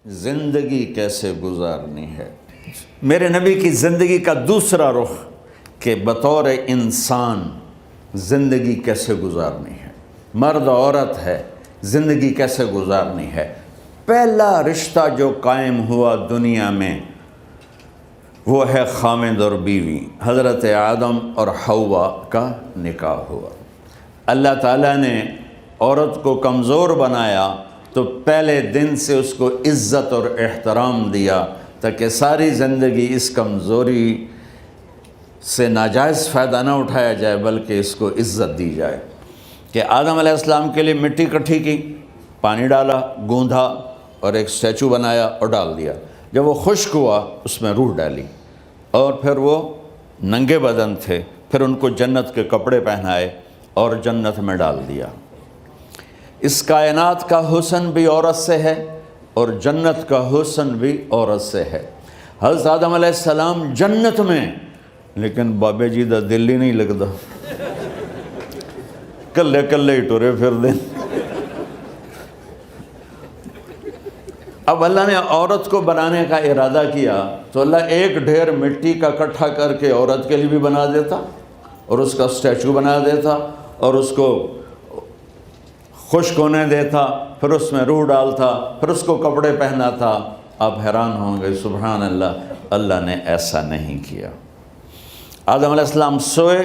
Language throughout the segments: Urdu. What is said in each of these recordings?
زندگی کیسے گزارنی ہے۔ میرے نبی کی زندگی کا دوسرا رخ کہ بطور انسان زندگی کیسے گزارنی ہے، مرد عورت ہے، زندگی کیسے گزارنی ہے۔ پہلا رشتہ جو قائم ہوا دنیا میں وہ ہے خامد اور بیوی، حضرت آدم اور حوا کا نکاح ہوا۔ اللہ تعالیٰ نے عورت کو کمزور بنایا تو پہلے دن سے اس کو عزت اور احترام دیا تاکہ ساری زندگی اس کمزوری سے ناجائز فائدہ نہ اٹھایا جائے بلکہ اس کو عزت دی جائے۔ کہ آدم علیہ السلام کے لیے مٹی اکٹھی کی، پانی ڈالا، گوندھا اور ایک اسٹیچو بنایا اور ڈال دیا۔ جب وہ خشک ہوا اس میں روح ڈالی اور پھر وہ ننگے بدن تھے، پھر ان کو جنت کے کپڑے پہنائے اور جنت میں ڈال دیا۔ اس کائنات کا حسن بھی عورت سے ہے اور جنت کا حسن بھی عورت سے ہے۔ حضرت آدم علیہ السلام جنت میں، لیکن بابے جی دا دل ہی نہیں لگتا، کلے کلے ہی ٹرے پھر دیں۔ اب اللہ نے عورت کو بنانے کا ارادہ کیا تو اللہ ایک ڈھیر مٹی کا اکٹھا کر کے عورت کے لیے بھی بنا دیتا اور اس کا اسٹیچو بنا دیتا اور اس کو خشک ہونے دیتا، پھر اس میں روح ڈالتا، پھر اس کو کپڑے پہناتا۔ آپ حیران ہوں گے، سبحان اللہ، اللہ نے ایسا نہیں کیا۔ آدم علیہ السلام سوئے،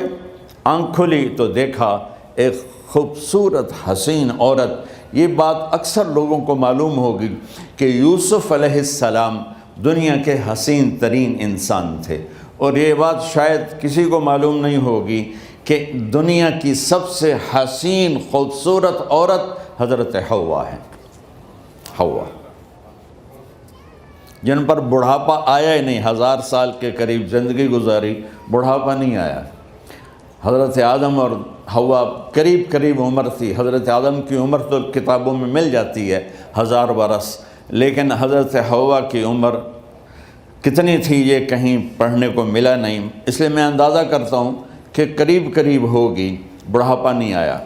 آنکھ کھلی تو دیکھا ایک خوبصورت حسین عورت۔ یہ بات اکثر لوگوں کو معلوم ہوگی کہ یوسف علیہ السلام دنیا کے حسین ترین انسان تھے، اور یہ بات شاید کسی کو معلوم نہیں ہوگی کہ دنیا کی سب سے حسین خوبصورت عورت حضرت حوا ہے۔ حوا جن پر بڑھاپا آیا ہی نہیں، 1000 سال کے قریب زندگی گزاری، بڑھاپا نہیں آیا۔ حضرت آدم اور حوا قریب قریب عمر تھی۔ حضرت آدم کی عمر تو کتابوں میں مل جاتی ہے 1000 برس، لیکن حضرت حوا کی عمر کتنی تھی یہ کہیں پڑھنے کو ملا نہیں، اس لیے میں اندازہ کرتا ہوں کہ قریب قریب ہوگی۔ بڑھاپا نہیں آیا،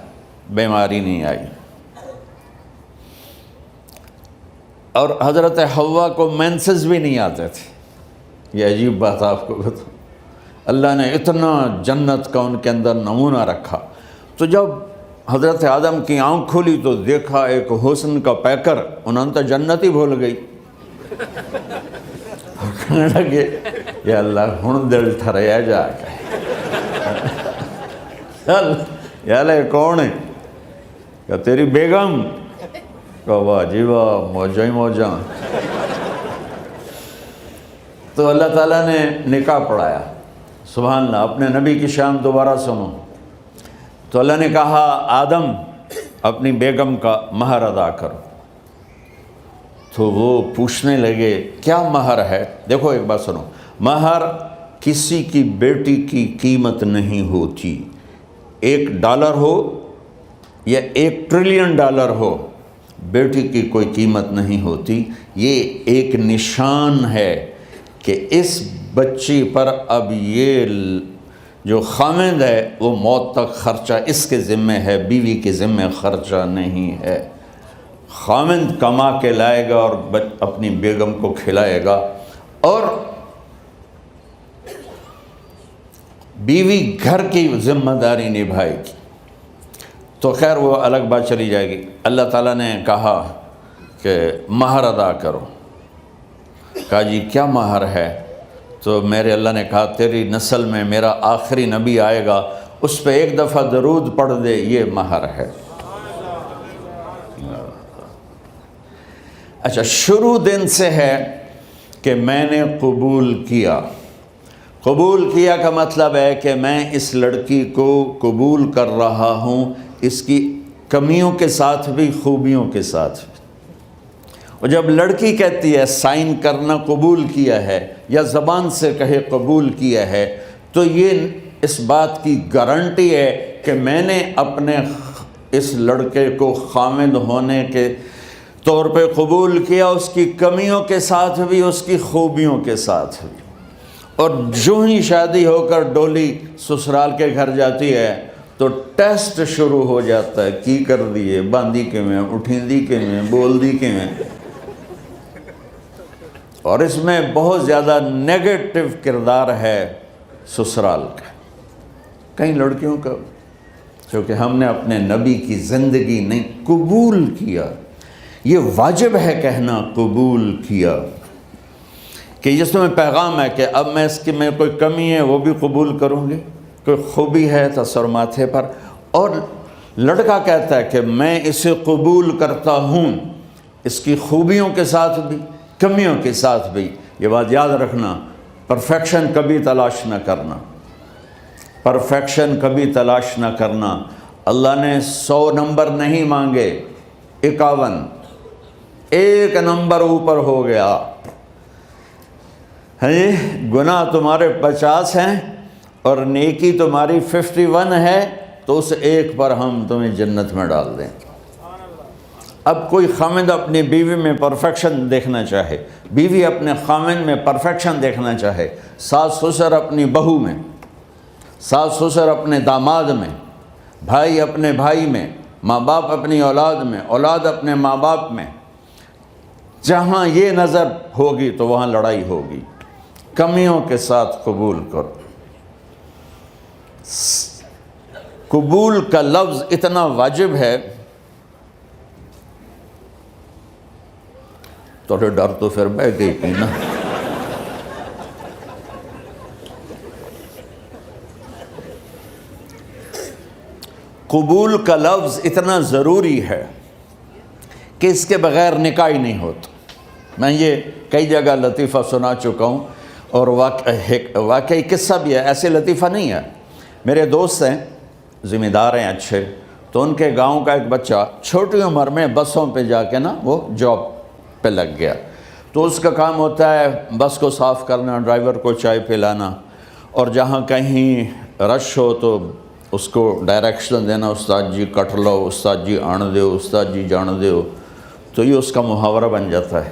بیماری نہیں آئی۔ اور حضرت حوا کو مینسز بھی نہیں آتے تھے۔ یہ عجیب بات آپ کو بتاؤں، اللہ نے اتنا جنت کا ان کے اندر نمونہ رکھا۔ تو جب حضرت آدم کی آنکھ کھلی تو دیکھا ایک حسن کا پیکر، انہوں نے تو جنت ہی بھول گئی۔ کہنے لگے یا اللہ ہن دل ٹھریا جا کے، یا اللہ کون ہے؟ کہ تیری بیگم۔ کہ واہ جی واہ، موجاں ہی موجاں۔ تو اللہ تعالیٰ نے نکاح پڑھایا۔ سبحان اللہ، اپنے نبی کی شان دوبارہ سنو۔ تو اللہ نے کہا آدم اپنی بیگم کا مہر ادا کرو۔ تو وہ پوچھنے لگے کیا مہر ہے؟ دیکھو ایک بات سنو، مہر کسی کی بیٹی کی قیمت نہیں ہوتی۔ $1 ہو یا $1 ٹریلین ہو، بیٹی کی کوئی قیمت نہیں ہوتی۔ یہ ایک نشان ہے کہ اس بچی پر اب یہ جو خامند ہے وہ موت تک خرچہ اس کے ذمہ ہے، بیوی کے ذمہ خرچہ نہیں ہے۔ خامند کما کے لائے گا اور اپنی بیگم کو کھلائے گا، اور بیوی گھر کی ذمہ داری نبھائے گی۔ تو خیر وہ الگ بات چلی جائے گی۔ اللہ تعالیٰ نے کہا کہ مہر ادا کرو۔ کہا جی کیا مہر ہے؟ تو میرے اللہ نے کہا تیری نسل میں میرا آخری نبی آئے گا، اس پہ ایک دفعہ درود پڑھ دے، یہ مہر ہے۔ اچھا، شروع دن سے ہے کہ میں نے قبول کیا۔ قبول کیا کا مطلب ہے کہ میں اس لڑکی کو قبول کر رہا ہوں، اس کی کمیوں کے ساتھ بھی خوبیوں کے ساتھ بھی۔ اور جب لڑکی کہتی ہے سائن کرنا قبول کیا ہے، یا زبان سے کہے قبول کیا ہے، تو یہ اس بات کی گارنٹی ہے کہ میں نے اپنے اس لڑکے کو خامد ہونے کے طور پہ قبول کیا، اس کی کمیوں کے ساتھ بھی، اس کی خوبیوں کے ساتھ بھی۔ اور جو ہی شادی ہو کر ڈولی سسرال کے گھر جاتی ہے تو ٹیسٹ شروع ہو جاتا ہے، کی کر دیے، باندھی کے میں، اٹھیں دی کے میں، بول دی کے میں۔ اور اس میں بہت زیادہ نیگیٹو کردار ہے سسرال کا، کئی لڑکیوں کا، کیونکہ ہم نے اپنے نبی کی زندگی نہیں قبول کیا۔ یہ واجب ہے کہنا قبول کیا، کہ جس میں پیغام ہے کہ اب میں اس کی میں کوئی کمی ہے وہ بھی قبول کروں گی، کوئی خوبی ہے تو سر ماتھے پر، اور لڑکا کہتا ہے کہ میں اسے قبول کرتا ہوں، اس کی خوبیوں کے ساتھ بھی کمیوں کے ساتھ بھی۔ یہ بات یاد رکھنا، پرفیکشن کبھی تلاش نہ کرنا، پرفیکشن کبھی تلاش نہ کرنا۔ اللہ نے 100 نمبر نہیں مانگے، 51، ایک نمبر اوپر ہو گیا۔ گناہ تمہارے 50 ہیں اور نیکی تمہاری 51 ہے، تو اس ایک پر ہم تمہیں جنت میں ڈال دیں۔ اب کوئی خامند اپنی بیوی میں پرفیکشن دیکھنا چاہے، بیوی اپنے خامند میں پرفیکشن دیکھنا چاہے، ساس سسر اپنی بہو میں، ساس سسر اپنے داماد میں، بھائی اپنے بھائی میں، ماں باپ اپنی اولاد میں، اولاد اپنے ماں باپ میں، جہاں یہ نظر ہوگی تو وہاں لڑائی ہوگی۔ کمیوں کے ساتھ قبول کرو۔ قبول کا لفظ اتنا واجب ہے، تو ڈر تو پھر بہ گئی تھی نا۔ قبول کا لفظ اتنا ضروری ہے کہ اس کے بغیر نکاح ہی نہیں ہوتا۔ میں یہ کئی جگہ لطیفہ سنا چکا ہوں، اور واقعی قصہ بھی ہے، ایسے لطیفہ نہیں ہے۔ میرے دوست ہیں، ذمہ دار ہیں اچھے، تو ان کے گاؤں کا ایک بچہ چھوٹی عمر میں بسوں پہ جا کے نا وہ جاب پہ لگ گیا، تو اس کا کام ہوتا ہے بس کو صاف کرنا، ڈرائیور کو چائے پلانا، اور جہاں کہیں رش ہو تو اس کو ڈائریکشن دینا، استاد جی کٹ لو، استاد جی آن دیو، استاد جی جان دیو، تو یہ اس کا محاورہ بن جاتا ہے۔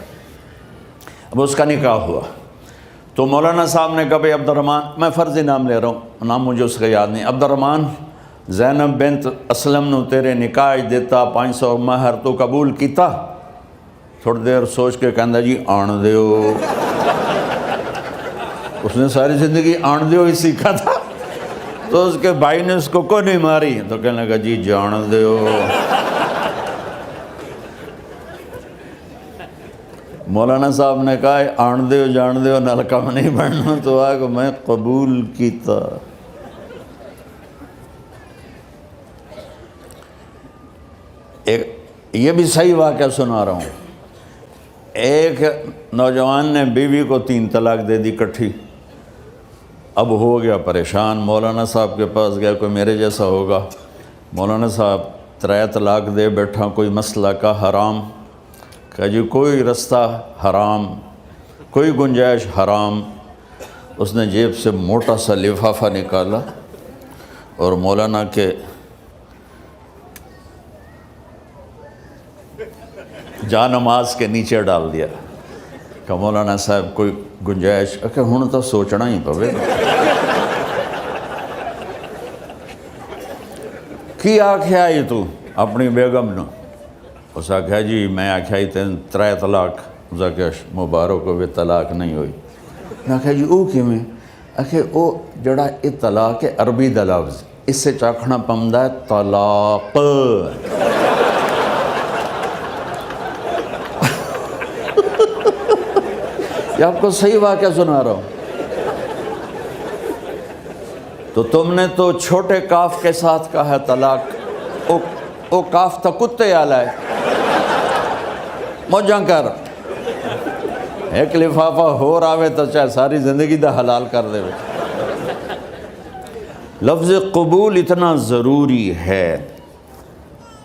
اب اس کا نکاح ہوا تو مولانا صاحب نے کہا بھائی عبد الرحمن، میں فرضی نام لے رہا ہوں، نام مجھے اس کا یاد نہیں، عبد الرحمن زینب بنت اسلم نو تیرے نکاح دیتا 500 مہر تو قبول کیتا؟ تھوڑی دیر سوچ کے کہندا جی آن دیو۔ اس نے ساری زندگی آن دیو ہی سیکھا تھا، تو اس کے بھائی نے اس کو کوئی نہیں ماری، تو کہنے لگا جی جان دیو۔ مولانا صاحب نے کہا آن دیو جان دیو نال کم نہیں بننا، تو آگے میں قبول کیتا۔ یہ بھی صحیح واقعہ سنا رہا ہوں۔ ایک نوجوان نے بیوی کو 3 طلاق دے دی کٹھی، اب ہو گیا پریشان، مولانا صاحب کے پاس گیا، کوئی میرے جیسا ہوگا۔ مولانا صاحب 3 طلاق دے بیٹھا، کوئی مسئلہ کا حرام؟ کہ جی کوئی رستہ حرام، کوئی گنجائش حرام۔ اس نے جیب سے موٹا سا لفافہ نکالا اور مولانا کے جا نماز کے نیچے ڈال دیا کہ مولانا صاحب کوئی گنجائش، کہ ہن تو سوچنا ہی پوے کی آکھیا ہی تو اپنی بیگم نو؟ اس آکھیا جی میں آکھیا ہی 3 طلاق، اس آکھیا مبارک ہوئے طلاق نہیں ہوئی۔ میں آکھیا جی او کیویں؟ آکھے او جڑا یہ طلاق ہے عربی دا لفظ، اس سے چاکھنا پمدا ہے طلاق۔ یہ آپ کو صحیح واقعہ سنا رہا ہوں۔ تو تم نے تو چھوٹے کاف کے ساتھ کہا ہے طلاق، او کاف تا کتے آلا ہے، موجاں کر، ایک لفافہ ہو راوے تو چاہے ساری زندگی دا حلال کر دے۔ لفظ قبول اتنا ضروری ہے۔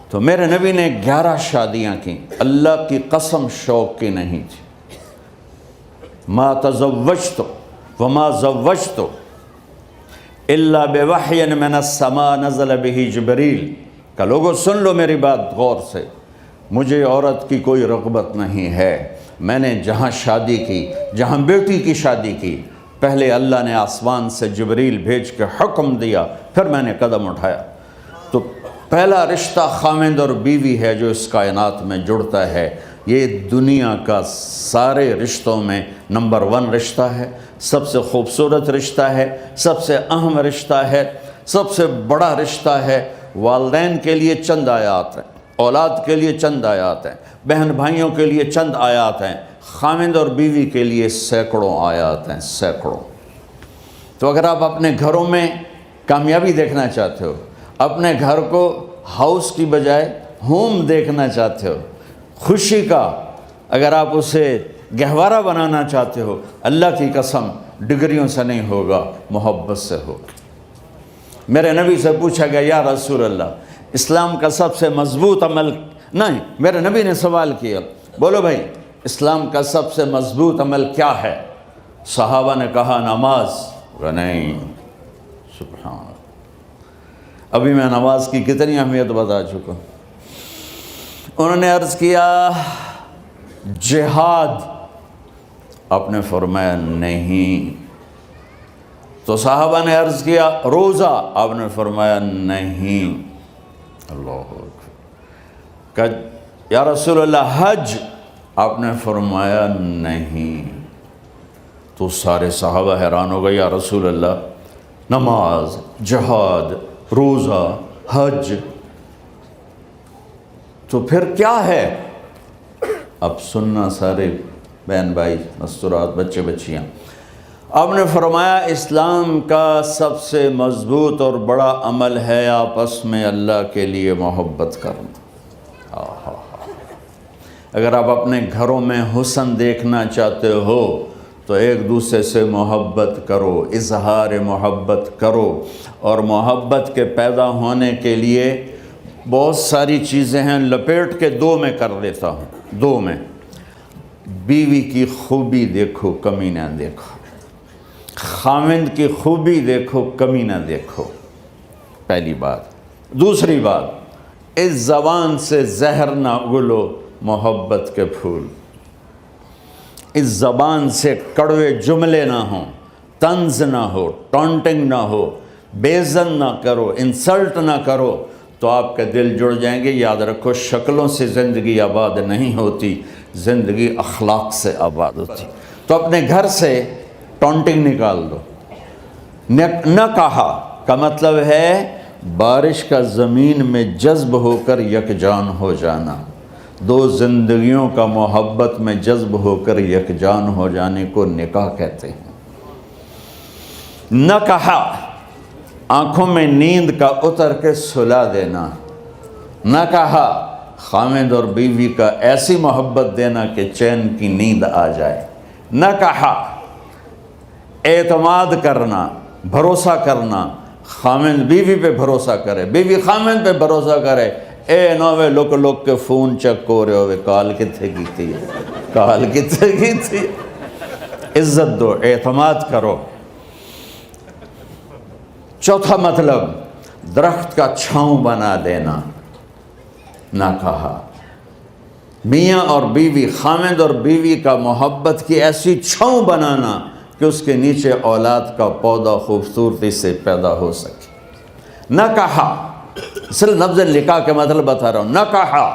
تو میرے نبی نے 11 شادیاں کی، اللہ کی قسم شوق کی نہیں تھی۔ ما تزوجت وما زوجت الا بوحی من السماء نزل به جبریل، کہ لوگوں سن لو میری بات غور سے، مجھے عورت کی کوئی رغبت نہیں ہے۔ میں نے جہاں شادی کی، جہاں بیٹی کی شادی کی، پہلے اللہ نے آسمان سے جبریل بھیج کے حکم دیا، پھر میں نے قدم اٹھایا۔ تو پہلا رشتہ خامند اور بیوی ہے جو اس کائنات میں جڑتا ہے۔ یہ دنیا کا سارے رشتوں میں نمبر 1 رشتہ ہے، سب سے خوبصورت رشتہ ہے، سب سے اہم رشتہ ہے، سب سے بڑا رشتہ ہے۔ والدین کے لیے چند آیات ہیں، اولاد کے لیے چند آیات ہیں، بہن بھائیوں کے لیے چند آیات ہیں، خاوند اور بیوی کے لیے سینکڑوں آیات ہیں، سینکڑوں۔ تو اگر آپ اپنے گھروں میں کامیابی دیکھنا چاہتے ہو، اپنے گھر کو ہاؤس کی بجائے ہوم دیکھنا چاہتے ہو، خوشی کا اگر آپ اسے گہوارہ بنانا چاہتے ہو، اللہ کی قسم ڈگریوں سے نہیں ہوگا، محبت سے ہوگا۔ میرے نبی سے پوچھا گیا یا رسول اللہ اسلام کا سب سے مضبوط عمل، نہیں، میرے نبی نے سوال کیا، بولو بھائی اسلام کا سب سے مضبوط عمل کیا ہے؟ صحابہ نے کہا نماز۔ نہیں، سبحان اللہ، ابھی میں نماز کی کتنی اہمیت بتا چکا ہوں۔ انہوں نے عرض کیا جہاد، آپ نے فرمایا نہیں۔ تو صحابہ نے عرض کیا روزہ، آپ نے فرمایا نہیں۔ اللہ اکبر۔ کہ یا رسول اللہ حج، آپ نے فرمایا نہیں۔ تو سارے صحابہ حیران ہو گئے، یا رسول اللہ نماز، جہاد، روزہ، حج، تو پھر کیا ہے؟ اب سننا سارے بہن بھائی، مستورات، بچے بچیاں، آپ نے فرمایا اسلام کا سب سے مضبوط اور بڑا عمل ہے آپس میں اللہ کے لیے محبت کرنا۔ اگر آپ اپنے گھروں میں حسن دیکھنا چاہتے ہو تو ایک دوسرے سے محبت کرو، اظہار محبت کرو، اور محبت کے پیدا ہونے کے لیے بہت ساری چیزیں ہیں، لپیٹ کے 2 میں کر لیتا ہوں، 2 میں۔ بیوی کی خوبی دیکھو، کمی نہ دیکھو، خاوند کی خوبی دیکھو، کمی نہ دیکھو، پہلی بات۔ دوسری بات، اس زبان سے زہر نہ اگلو محبت کے پھول، اس زبان سے کڑوے جملے نہ ہوں، طنز نہ ہو، ٹانٹنگ نہ ہو، بےعزت نہ کرو، انسلٹ نہ کرو، تو آپ کے دل جڑ جائیں گے۔ یاد رکھو شکلوں سے زندگی آباد نہیں ہوتی، زندگی اخلاق سے آباد ہوتی۔ تو اپنے گھر سے ٹانٹنگ نکال دو۔ نہ کہا کا مطلب ہے بارش کا زمین میں جذب ہو کر یکجان ہو جانا، 2 زندگیوں کا محبت میں جذب ہو کر یکجان ہو جانے کو نکاح کہتے ہیں۔ نہ کہا آنکھوں میں نیند کا اتر کے سلا دینا، نہ کہا خاوند اور بیوی کا ایسی محبت دینا کہ چین کی نیند آ جائے، نہ کہا اعتماد کرنا، بھروسہ کرنا، خاوند بیوی پہ بھروسہ کرے، بیوی خاوند پہ بھروسہ کرے۔ اے نوے لوک کے فون چیک ہو رہے ہوئے، کال کتنے کی تھی، کال کتنے کی تھی۔ عزت دو، اعتماد کرو۔ چوتھا مطلب درخت کا چھاؤں بنا دینا، نہ کہا میاں اور بیوی، خاوند اور بیوی کا محبت کی ایسی چھاؤں بنانا کہ اس کے نیچے اولاد کا پودا خوبصورتی سے پیدا ہو سکے۔ نہ کہا، صرف لفظ نکاح کے مطلب بتا رہا ہوں، نہ کہا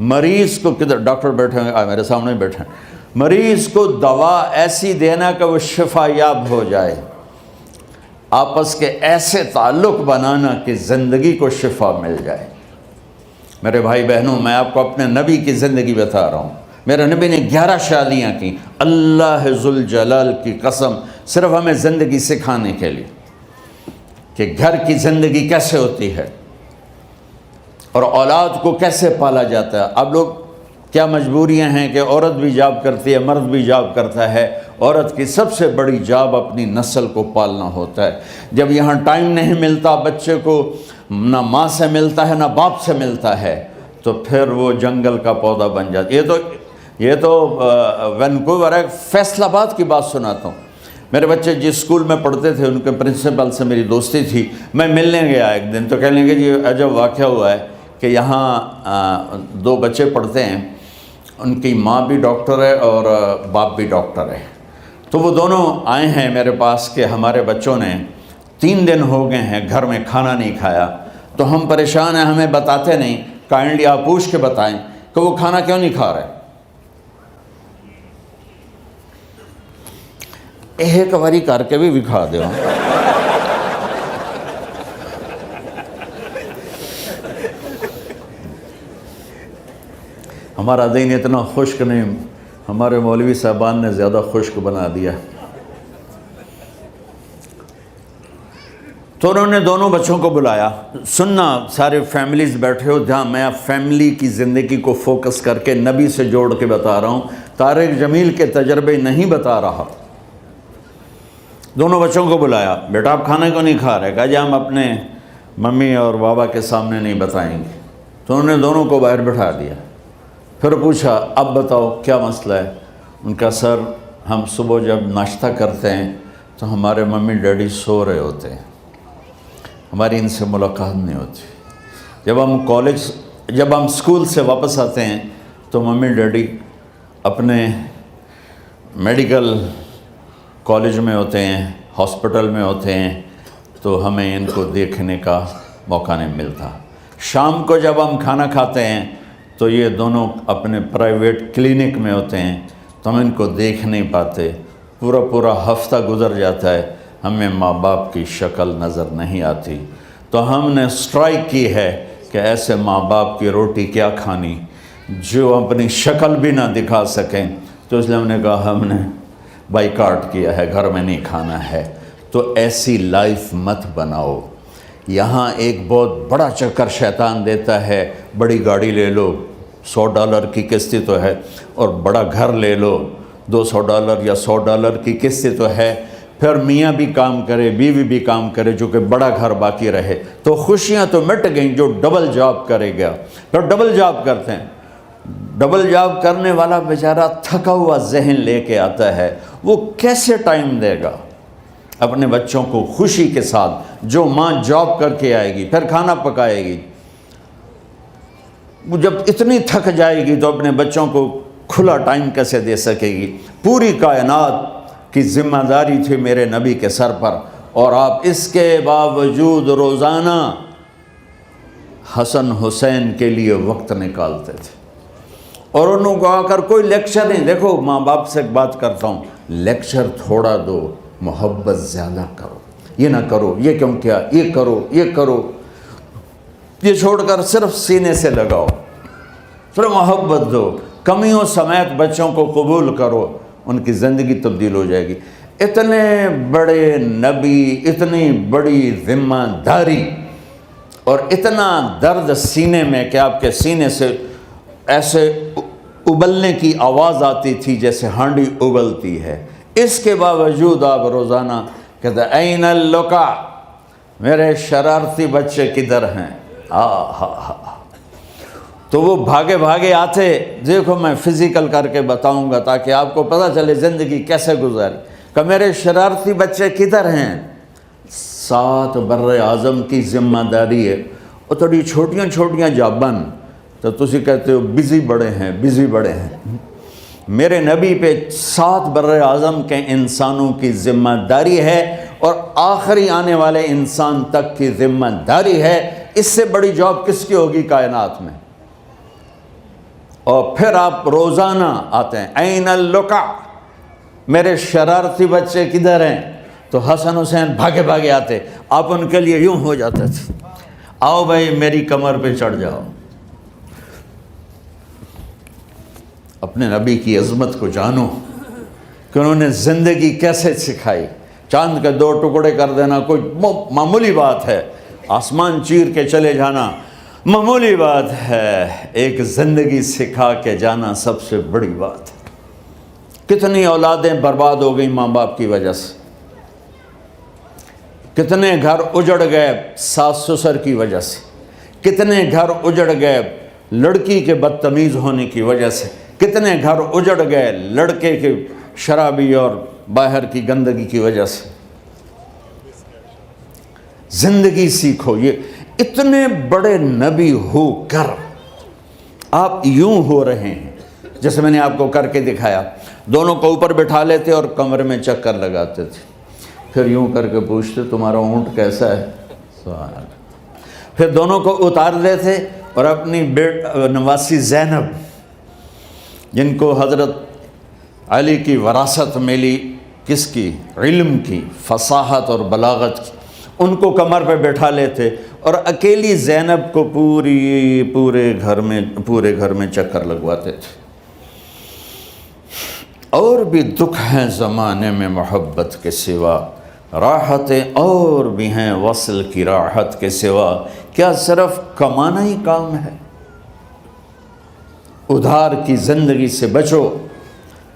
مریض کو، کدھر ڈاکٹر بیٹھے ہیں، میرے سامنے بیٹھے ہیں، مریض کو دوا ایسی دینا کہ وہ شفا یاب ہو جائے، آپس کے ایسے تعلق بنانا کہ زندگی کو شفا مل جائے۔ میرے بھائی بہنوں، میں آپ کو اپنے نبی کی زندگی بتا رہا ہوں۔ میرے نبی نے 11 شادیاں کی، اللہ ذوالجلال کی قسم، صرف ہمیں زندگی سکھانے کے لیے کہ گھر کی زندگی کیسے ہوتی ہے اور اولاد کو کیسے پالا جاتا ہے۔ اب لوگ کیا مجبوریاں ہیں کہ عورت بھی جاب کرتی ہے، مرد بھی جاب کرتا ہے۔ عورت کی سب سے بڑی جاب اپنی نسل کو پالنا ہوتا ہے۔ جب یہاں ٹائم نہیں ملتا بچے کو، نہ ماں سے ملتا ہے نہ باپ سے ملتا ہے، تو پھر وہ جنگل کا پودا بن جاتا ہے۔ یہ تو وینکوور ہے، فیصل آباد کی بات سناتا ہوں۔ میرے بچے جس اسکول میں پڑھتے تھے ان کے پرنسپل سے میری دوستی تھی، میں ملنے گیا ایک دن، تو کہنے لگے جی عجب واقعہ ہوا ہے کہ یہاں 2 بچے پڑھتے ہیں، ان کی ماں بھی ڈاکٹر ہے اور باپ بھی ڈاکٹر ہے، تو وہ دونوں آئے ہیں میرے پاس کہ ہمارے بچوں نے 3 دن ہو گئے ہیں گھر میں کھانا نہیں کھایا، تو ہم پریشان ہیں، ہمیں بتاتے نہیں، کائنڈلی آپ پوچھ کے بتائیں کہ وہ کھانا کیوں نہیں کھا رہے۔ ایک باری کر کے بھی دکھا دو. ہمارا دین اتنا خشک نہیں، ہمارے مولوی صاحبان نے زیادہ خشک بنا دیا. تو انہوں نے دونوں بچوں کو بلایا. سننا، سارے فیملیز بیٹھے ہو جہاں میں فیملی کی زندگی کو فوکس کر کے نبی سے جوڑ کے بتا رہا ہوں، طارق جمیل کے تجربے نہیں بتا رہا. دونوں بچوں کو بلایا. بیٹا آپ کھانے کو نہیں کھا رہے؟ کہا جی ہم اپنے ممی اور بابا کے سامنے نہیں بتائیں گے. تو انہوں نے دونوں کو باہر بٹھا دیا. پھر پوچھا اب بتاؤ کیا مسئلہ ہے؟ ان کا سر ہم صبح جب ناشتہ کرتے ہیں تو ہمارے ممی ڈیڈی سو رہے ہوتے ہیں، ہماری ان سے ملاقات نہیں ہوتی. جب ہم اسکول سے واپس آتے ہیں تو ممی ڈیڈی اپنے میڈیکل کالج میں ہوتے ہیں، ہاسپٹل میں ہوتے ہیں، تو ہمیں ان کو دیکھنے کا موقع نہیں ملتا. شام کو جب ہم کھانا کھاتے ہیں تو یہ دونوں اپنے پرائیویٹ کلینک میں ہوتے ہیں، تو ہم ان کو دیکھ نہیں پاتے. پورا ہفتہ گزر جاتا ہے، ہمیں ماں باپ کی شکل نظر نہیں آتی. تو ہم نے سٹرائک کی ہے کہ ایسے ماں باپ کی روٹی کیا کھانی جو اپنی شکل بھی نہ دکھا سکیں. تو اس لیے ہم نے کہا ہم نے بائیکاٹ کیا ہے، گھر میں نہیں کھانا ہے. تو ایسی لائف مت بناؤ. یہاں ایک بہت بڑا چکر شیطان دیتا ہے، بڑی گاڑی لے لو، $100 کی قسط تو ہے، اور بڑا گھر لے لو، $200 یا $100 کی قسط تو ہے. پھر میاں بھی کام کرے، بیوی بھی کام کرے، جو کہ بڑا گھر باقی رہے، تو خوشیاں تو مٹ گئیں. جو ڈبل جاب کرے گا، پھر ڈبل جاب کرتے ہیں. ڈبل جاب کرنے والا بیچارہ تھکا ہوا ذہن لے کے آتا ہے، وہ کیسے ٹائم دے گا اپنے بچوں کو خوشی کے ساتھ؟ جو ماں جاب کر کے آئے گی پھر کھانا پکائے گی، وہ جب اتنی تھک جائے گی تو اپنے بچوں کو کھلا ٹائم کیسے دے سکے گی؟ پوری کائنات کی ذمہ داری تھی میرے نبی کے سر پر، اور آپ اس کے باوجود روزانہ حسن حسین کے لیے وقت نکالتے تھے. اور انہوں کو آ کر کوئی لیکچر نہیں. دیکھو ماں باپ سے ایک بات کرتا ہوں، لیکچر تھوڑا دو، محبت زیادہ کرو. یہ نہ کرو، یہ کیوں کیا، یہ کرو، یہ کرو، یہ چھوڑ کر صرف سینے سے لگاؤ، صرف محبت دو. کمیوں سمیت بچوں کو قبول کرو، ان کی زندگی تبدیل ہو جائے گی. اتنے بڑے نبی، اتنی بڑی ذمہ داری، اور اتنا درد سینے میں کہ آپ کے سینے سے ایسے ابلنے کی آواز آتی تھی جیسے ہانڈی ابلتی ہے. اس کے باوجود آپ روزانہ کہتے این اللقا، میرے شرارتی بچے کدھر ہیں؟ تو وہ بھاگے بھاگے آتے. دیکھو میں فزیکل کر کے بتاؤں گا تاکہ آپ کو پتہ چلے زندگی کیسے گزاری. کہ میرے شرارتی بچے کدھر ہیں؟ 7 بر اعظم کی ذمہ داری ہے. اور تھوڑی چھوٹیاں جابن تو تسی کہتے ہو بزی بڑے ہیں، بزی بڑے ہیں. میرے نبی پہ 7 بر اعظم کے انسانوں کی ذمہ داری ہے، اور آخری آنے والے انسان تک کی ذمہ داری ہے. اس سے بڑی جاب کس کی ہوگی کائنات میں؟ اور پھر آپ روزانہ آتے ہیں این اللقا، میرے شرارتی بچے کدھر ہیں؟ تو حسن حسین بھاگے بھاگے آتے. آپ ان کے لیے یوں ہو جاتے تھے، آؤ بھائی میری کمر پہ چڑھ جاؤ. اپنے نبی کی عظمت کو جانو کہ انہوں نے زندگی کیسے سکھائی. چاند کے 2 ٹکڑے کر دینا کوئی معمولی بات ہے، آسمان چیر کے چلے جانا معمولی بات ہے، ایک زندگی سکھا کے جانا سب سے بڑی بات ہے. کتنی اولادیں برباد ہو گئیں ماں باپ کی وجہ سے، کتنے گھر اجڑ گئے ساس سسر کی وجہ سے، کتنے گھر اجڑ گئے لڑکی کے بدتمیز ہونے کی وجہ سے، کتنے گھر اجڑ گئے لڑکے کے شرابی اور باہر کی گندگی کی وجہ سے. زندگی سیکھو. یہ اتنے بڑے نبی ہو کر آپ یوں ہو رہے ہیں جیسے میں نے آپ کو کر کے دکھایا. دونوں کو اوپر بٹھا لیتے اور کمرے میں چکر لگاتے تھے، پھر یوں کر کے پوچھتے تمہارا اونٹ کیسا ہے؟ سوال. پھر دونوں کو اتار دیتے اور اپنی نواسی زینب، جن کو حضرت علی کی وراثت ملی کس کی؟ علم کی، فصاحت اور بلاغت کی، ان کو کمر پہ بٹھا لیتے اور اکیلی زینب کو پورے گھر میں چکر لگواتے تھے۔ اور بھی دکھ ہیں زمانے میں محبت کے سوا، راحتیں اور بھی ہیں وصل کی راحت کے سوا، کیا صرف کمانا ہی کام ہے؟ ادھار کی زندگی سے بچو،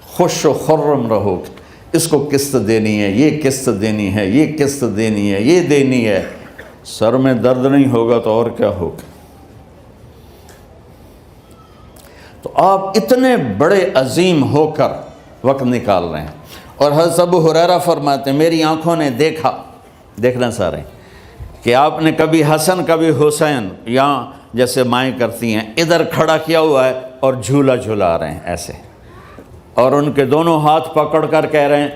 خوش و خرم رہو، اس کو قسط دینی ہے، یہ قسط دینی ہے، یہ قسط دینی ہے، یہ دینی ہے، سر میں درد نہیں ہوگا تو اور کیا ہوگا؟ تو آپ اتنے بڑے عظیم ہو کر وقت نکال رہے ہیں، اور حضرت ابو ہریرہ فرماتے ہیں میری آنکھوں نے دیکھنا سارے کہ آپ نے کبھی حسن کبھی حسین یہاں جیسے مائیں کرتی ہیں ادھر کھڑا کیا ہوا ہے اور جھولا جھلا رہے ہیں ایسے، اور ان کے دونوں ہاتھ پکڑ کر کہہ رہے ہیں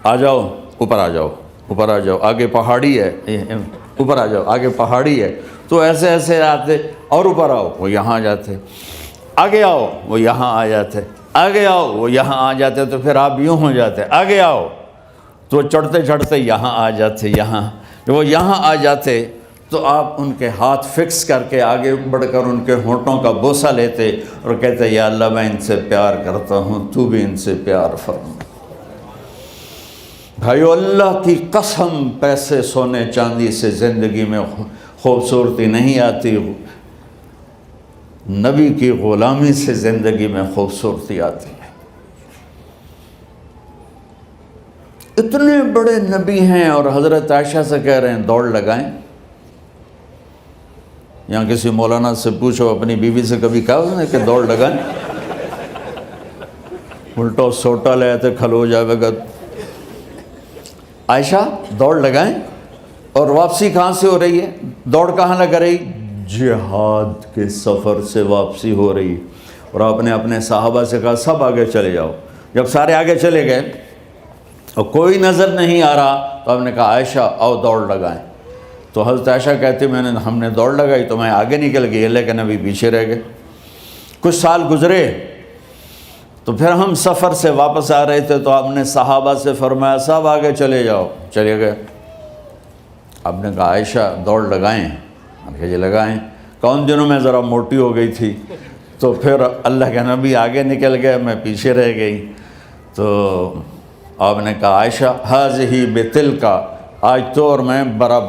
آ جاؤ اوپر آ جاؤ، اوپر آ جاؤ، آگے پہاڑی ہے، اوپر آ جاؤ، آگے پہاڑی ہے، تو ایسے ایسے آتے، اور اوپر آؤ، وہ یہاں آ جاتے، آگے آؤ، وہ یہاں آ جاتے، آگے آؤ، وہ یہاں آ جاتے، تو پھر آپ یوں ہو جاتے، آگے آؤ، تو چڑھتے چڑھتے یہاں آ جاتے، یہاں جب وہ یہاں آ جاتے تو آپ ان کے ہاتھ فکس کر کے آگے بڑھ کر ان کے ہونٹوں کا بوسہ لیتے اور کہتے یا اللہ میں ان سے پیار کرتا ہوں، تو بھی ان سے پیار فرما۔ بھائیو اللہ کی قسم، پیسے سونے چاندی سے زندگی میں خوبصورتی نہیں آتی، نبی کی غلامی سے زندگی میں خوبصورتی آتی ہے۔ اتنے بڑے نبی ہیں اور حضرت عائشہ سے کہہ رہے ہیں دوڑ لگائیں۔ یہاں کسی مولانا سے پوچھو اپنی بیوی سے کبھی کہا اس نے کہ دوڑ لگائیں؟ الٹا سوٹا لے آتے کھلو جاوے گا۔ عائشہ دوڑ لگائیں، اور واپسی کہاں سے ہو رہی ہے؟ دوڑ کہاں لگ رہی؟ جہاد کے سفر سے واپسی ہو رہی، اور آپ نے اپنے صحابہ سے کہا سب آگے چلے جاؤ۔ جب سارے آگے چلے گئے اور کوئی نظر نہیں آ رہا تو آپ نے کہا عائشہ آؤ دوڑ لگائیں۔ تو حضرت عائشہ کہتے ہم نے دوڑ لگائی تو میں آگے نکل گئی لیکن ابھی پیچھے رہ گئے۔ کچھ سال گزرے تو پھر ہم سفر سے واپس آ رہے تھے تو آپ نے صحابہ سے فرمایا سب آگے چلے جاؤ، چلے گئے۔ آپ نے کہا عائشہ دوڑ لگائیں؟ کہ جی لگائیں۔ کون دنوں میں ذرا موٹی ہو گئی تھی تو پھر اللہ کے نبی آگے نکل گئے، میں پیچھے رہ گئی۔ تو آپ نے کہا عائشہ ہذہ بتلک، آج تو اور میں برابر